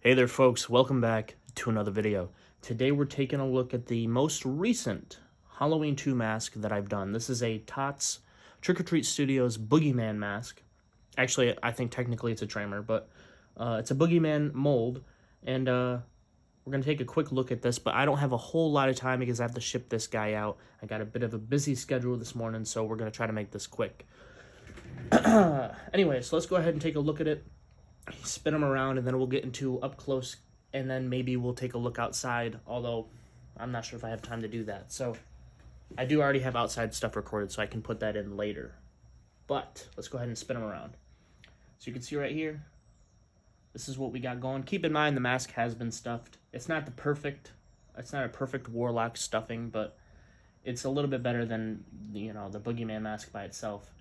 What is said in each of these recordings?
Hey there folks, welcome back to another video. Today we're taking a look at the most recent Halloween 2 mask that I've done. This is a ToTs Trick or Treat Studios Boogeyman mask. Actually, I think technically it's a trimmer, but it's a Boogeyman mold, and we're going to take a quick look at this, but I don't have a whole lot of time because I have to ship this guy out. I got a bit of a busy schedule this morning, so we're going to try to make this quick. Anyway, so let's go ahead and take a look at it. Spin them around, and then we'll get into up close, and then maybe we'll take a look outside, although I'm not sure if I have time to do that. So I do already have outside stuff recorded, so I can put that in later. But let's go ahead and spin them around. So you can see right here, this is what we got going. Keep in mind the mask has been stuffed. It's not a perfect warlock stuffing, but it's a little bit better than the Boogeyman mask by itself.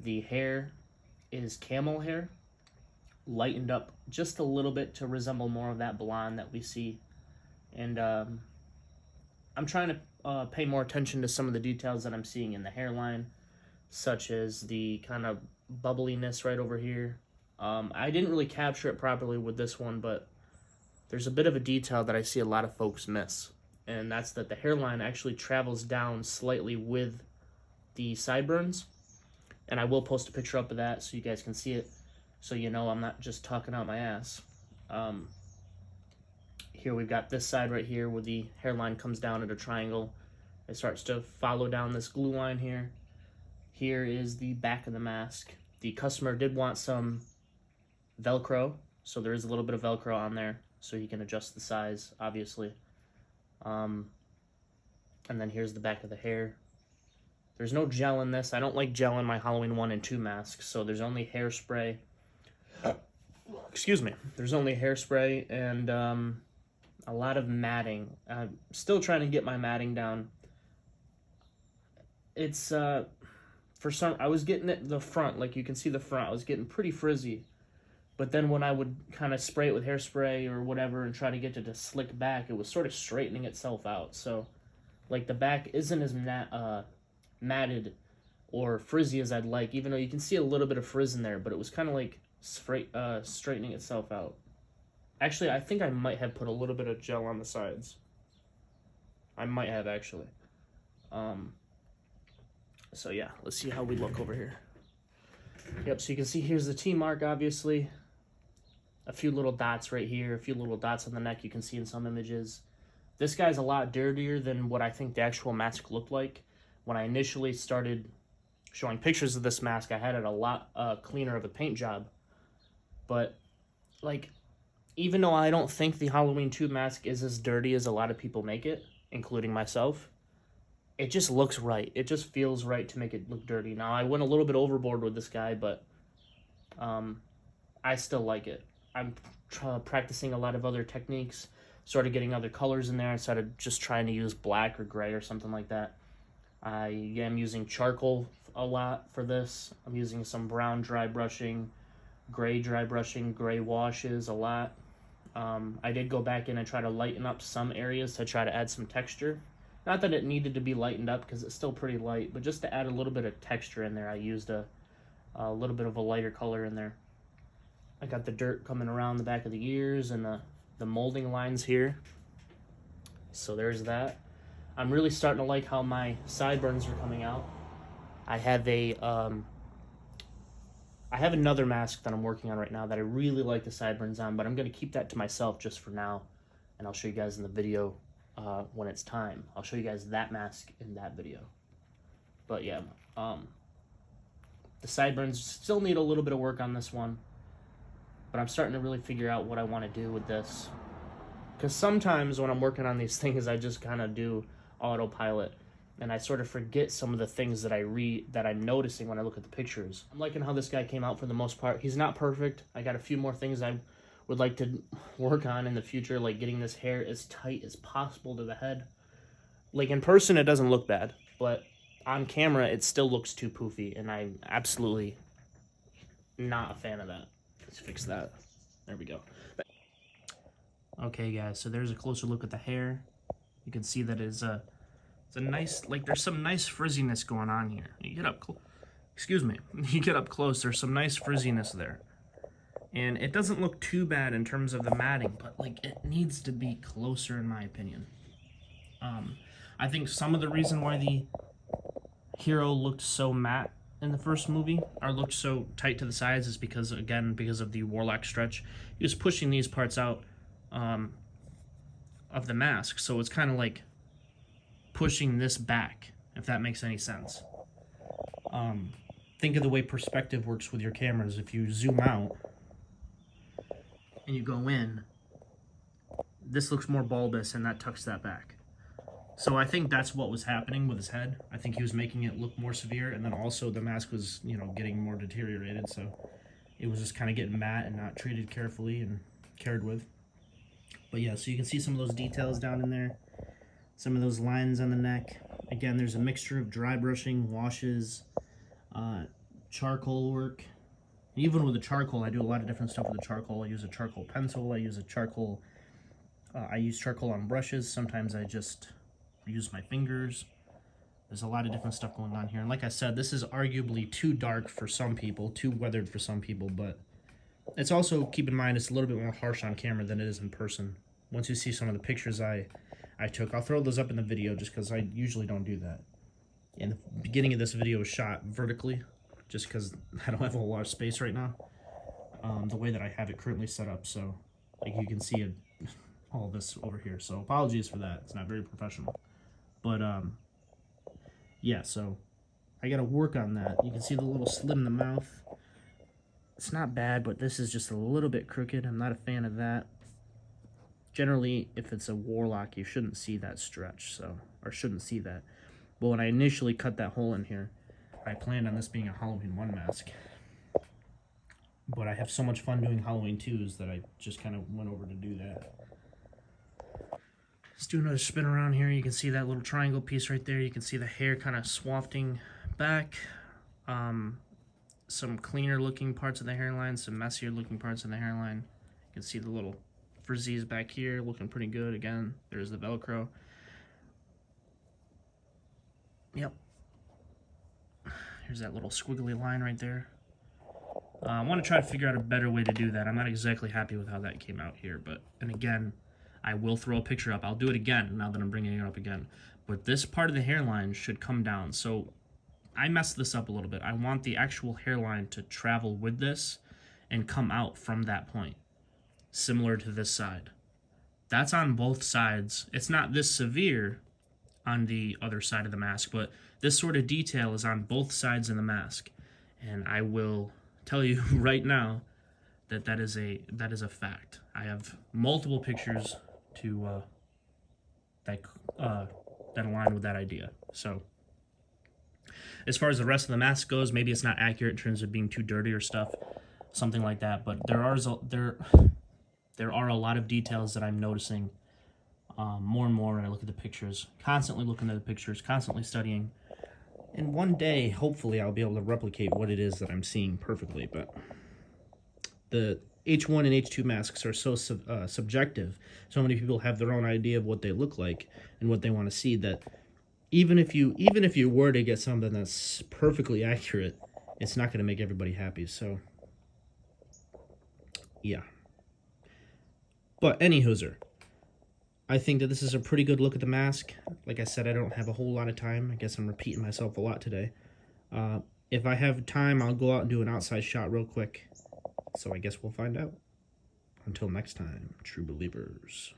The hair is camel hair, lightened up just a little bit to resemble more of that blonde that we see. And I'm trying to pay more attention to some of the details that I'm seeing in the hairline, such as the kind of bubbliness right over here. I didn't really capture it properly with this one, but there's a bit of a detail that I see a lot of folks miss, and that's that the hairline actually travels down slightly with the sideburns. And I will post a picture up of that so you guys can see it, so you know I'm not just talking out my ass. Here we've got this side right here where the hairline comes down at a triangle. It starts to follow down this glue line here. Here is the back of the mask. The customer did want some Velcro, so there is a little bit of Velcro on there, so he can adjust the size, obviously. And then here's the back of the hair. There's no gel in this. I don't like gel in my Halloween 1 and 2 masks, so there's only hairspray. Excuse me. There's only hairspray and a lot of matting. I'm still trying to get my matting down. It's, I was getting it the front, like you can see the front, I was getting pretty frizzy. But then when I would kind of spray it with hairspray or whatever and try to get it to slick back, it was sort of straightening itself out. So, like, the back isn't as matted or frizzy as I'd like, even though you can see a little bit of frizz in there, but it was kind of like straightening itself out. Actually, I think I might have put a little bit of gel on the sides. I might have, actually. So yeah, let's see how we look over here. Yep, so you can see here's the T mark, obviously. A few little dots right here, a few little dots on the neck you can see in some images. This guy's a lot dirtier than what I think the actual mask looked like. When I initially started showing pictures of this mask, I had it a lot cleaner of a paint job. But, like, even though I don't think the Halloween 2 mask is as dirty as a lot of people make it, including myself, it just looks right. It just feels right to make it look dirty. Now, I went a little bit overboard with this guy, but I still like it. I'm practicing a lot of other techniques, sort of getting other colors in there instead of just trying to use black or gray or something like that. I am using charcoal a lot for this. I'm using some brown dry brushing, gray dry brushing, gray washes a lot. I did go back in and try to lighten up some areas to try to add some texture. Not that it needed to be lightened up because it's still pretty light, but just to add a little bit of texture in there, I used a little bit of a lighter color in there. I got the dirt coming around the back of the ears and the molding lines here. So there's that. I'm really starting to like how my sideburns are coming out. I have another mask that I'm working on right now that I really like the sideburns on, but I'm going to keep that to myself just for now, and I'll show you guys in the video when it's time. I'll show you guys that mask in that video. But yeah, the sideburns still need a little bit of work on this one, but I'm starting to really figure out what I want to do with this. Because sometimes when I'm working on these things, I just kind of do autopilot, and I sort of forget some of the things that I'm noticing when I look at the pictures. I'm liking how this guy came out for the most part. He's not perfect. I got a few more things I would like to work on in the future, like getting this hair as tight as possible to the head. Like, in person, it doesn't look bad, but on camera, it still looks too poofy, and I'm absolutely not a fan of that. Let's fix that. There we go. Okay, guys, so there's a closer look at the hair. You can see that it's a nice, like, there's some nice frizziness going on here. You get up, excuse me, you get up close, there's some nice frizziness there. And it doesn't look too bad in terms of the matting, but like it needs to be closer in my opinion. I think some of the reason why the hero looked so matte in the first movie, or looked so tight to the sides, is because, again, because of the Warlock stretch. He was pushing these parts out of the mask, so it's kind of like pushing this back, if that makes any sense. Think of the way perspective works with your cameras. If you zoom out and you go in, this looks more bulbous and that tucks that back. So I think that's what was happening with his head. I think he was making it look more severe, and then also the mask was, you know, getting more deteriorated, so it was just kind of getting matte and not treated carefully and cared with. But yeah, so you can see some of those details down in there, some of those lines on the neck. Again, there's a mixture of dry brushing, washes, charcoal work. Even with the charcoal, I do a lot of different stuff with the charcoal. I use a charcoal pencil, I use charcoal on brushes. Sometimes I just use my fingers. There's a lot of different stuff going on here. And like I said, this is arguably too dark for some people, too weathered for some people, but it's also, keep in mind, it's a little bit more harsh on camera than it is in person. Once you see some of the pictures I took, I'll throw those up in the video just because I usually don't do that. And the beginning of this video is shot vertically, just because I don't have a whole lot of space right now, the way that I have it currently set up. So like you can see it, all this over here. So apologies for that. It's not very professional. But yeah, so I gotta work on that. You can see the little slit in the mouth. It's not bad, but this is just a little bit crooked. I'm not a fan of that. Generally, if it's a Warlock, you shouldn't see that stretch, so, or shouldn't see that. But when I initially cut that hole in here, I planned on this being a Halloween 1 mask. But I have so much fun doing Halloween 2s that I just kind of went over to do that. Let's do another spin around here. You can see that little triangle piece right there. You can see the hair kind of swafting back. Some cleaner looking parts of the hairline, some messier looking parts of the hairline. You can see the little frizzies back here looking pretty good. Again, there's the Velcro. Yep. Here's that little squiggly line right there. I want to try to figure out a better way to do that. I'm not exactly happy with how that came out here, but, and again, I will throw a picture up. I'll do it again now that I'm bringing it up again. But this part of the hairline should come down. So I messed this up a little bit. I want the actual hairline to travel with this and come out from that point, similar to this side. That's on both sides. It's not this severe on the other side of the mask, but this sort of detail is on both sides of the mask. And I will tell you right now that that is a fact. I have multiple pictures to that align with that idea. So as far as the rest of the mask goes, maybe it's not accurate in terms of being too dirty or stuff, something like that. But there are a lot of details that I'm noticing more and more when I look at the pictures. Constantly looking at the pictures, constantly studying. And one day, hopefully, I'll be able to replicate what it is that I'm seeing perfectly. But the H1 and H2 masks are so subjective. So many people have their own idea of what they look like and what they want to see, that even if you were to get something that's perfectly accurate, it's not going to make everybody happy. So yeah. But anywhozer, I think that this is a pretty good look at the mask. Like I said, I don't have a whole lot of time. I guess I'm repeating myself a lot today. If I have time, I'll go out and do an outside shot real quick. So I guess we'll find out. Until next time, true believers.